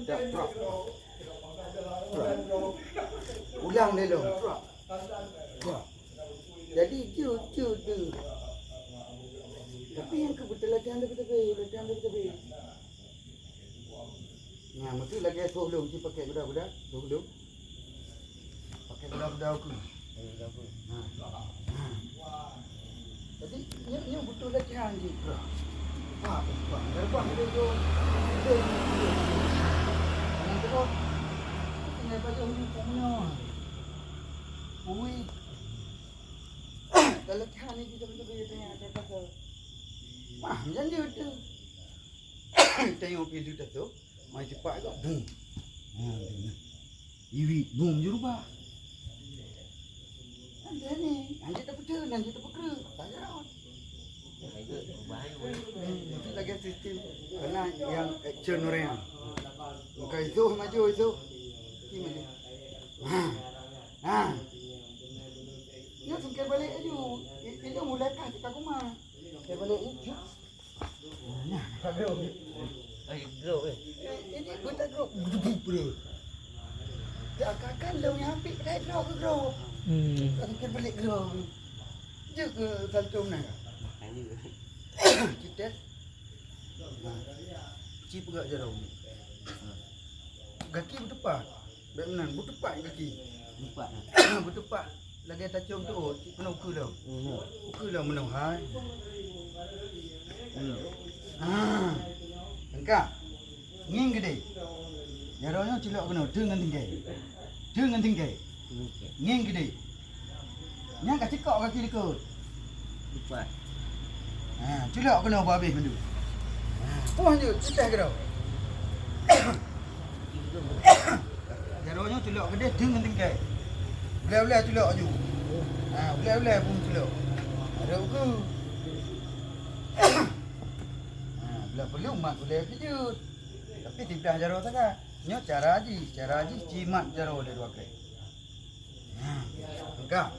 dah prok. Ulang dia dong. Prok. Jadi cu tu. Tapi yang kebetulan latihan lebih. Nah, mesti lagi sohlum si pakai budak-budak, sohlum. Pakai budak-budak aku. Jadi ni betul latihan je. Pak. Lepas dia tu. Yang tu tinggal baju punya. Ui. Kalau latihan ni kita betul-betul tanya kata. Wah, macam dia tu. Tengok video tu. Mai cepat agak boom. Iwi boom je rubah. Anjir ni, anjir tak betul, anjir tak betul. Tak jalan. Mesti lagi sistem kena yang action orang. Muka itu maju itu. Ni maju. Ni sungkai balik aja. Itu mulai kah kita kumah. Sungkai balik itu. Nah, tak gerak. Grow Ini buta grup bro. Dia akan daun yang hampir pada draw ke grup. Kan balik grup. Je ke saltum nak. Kita. Ci perak je daun. Kaki bertepat. Baik menan bertepat kaki. Bertepat. Lagi tajam tu kena ukur dah. Ukur dah menang hai. Engkau nging gede. Jaraknya cilok kena dengan tinggi. Nging gede. Nyang kat cekak kaki dekut. Cepat. Cilok kena habis benda. Puan je cetas ke dah. Jaraknya cilok gede dengan tinggi. Belah-belah cilok je. Belah-belah pun cilok. Ada ukur. Belah perlu mak boleh kejut. Tapi tidak jaro sangat. Nyo cara haji cimat jaro dia dua kali. Engkau.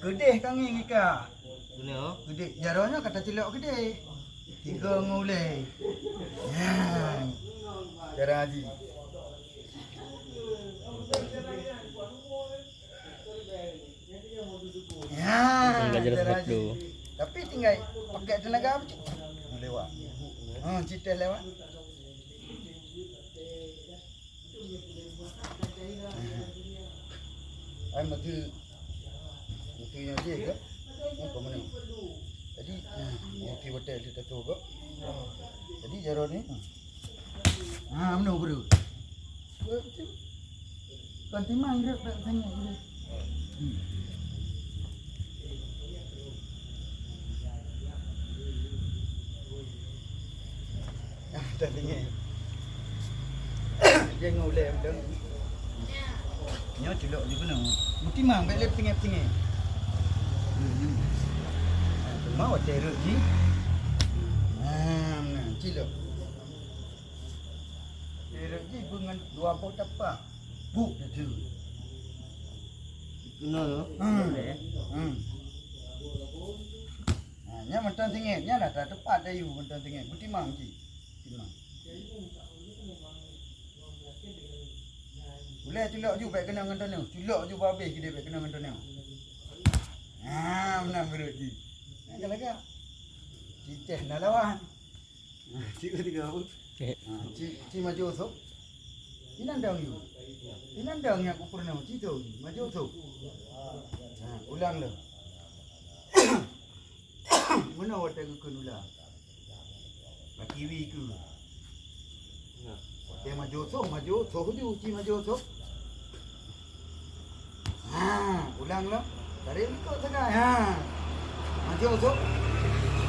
Gede kanging ika. Guna. Gede jaronya kata cilok gede. 3 ngulai. Cara haji. Cara haji. Tapi tinggal pakai tenaga apa cik? Lewat. Cerita lewat. Ai mutunya dia ke? Apa mana? Jadi mutu hotel kita tu ke? Jadi jaro ni. Mana bro? Kan timang dia tak tanya dia. Tak tinggi. Jangan ulai betul. Nyo celok di mana? Muti mang belep tinggi. Mau teruk ji. Celok. Teruk ji dengan 2 pot tapak. Buk dah tu. Guna tu. Nya mentan tinggi, nya dah tak tepat dah you mentan tinggi. Muti mang ji. Boleh celok je baik kena dengan tanah. Celok je habis dia baik kena dengan tanah. Benar berut ji. Nak lagi. Ciceh nak lawan. Cik ketiga apa? Cik maju sok. Inandang you. Inandang yang aku pernah cik tu. Maju sok. Ulang dah. Mana watak aku ulang? Kiwi ke? Dia maju sok dia uci maju sok. Ulang lah. Tarik ikut sangat. Maju sok.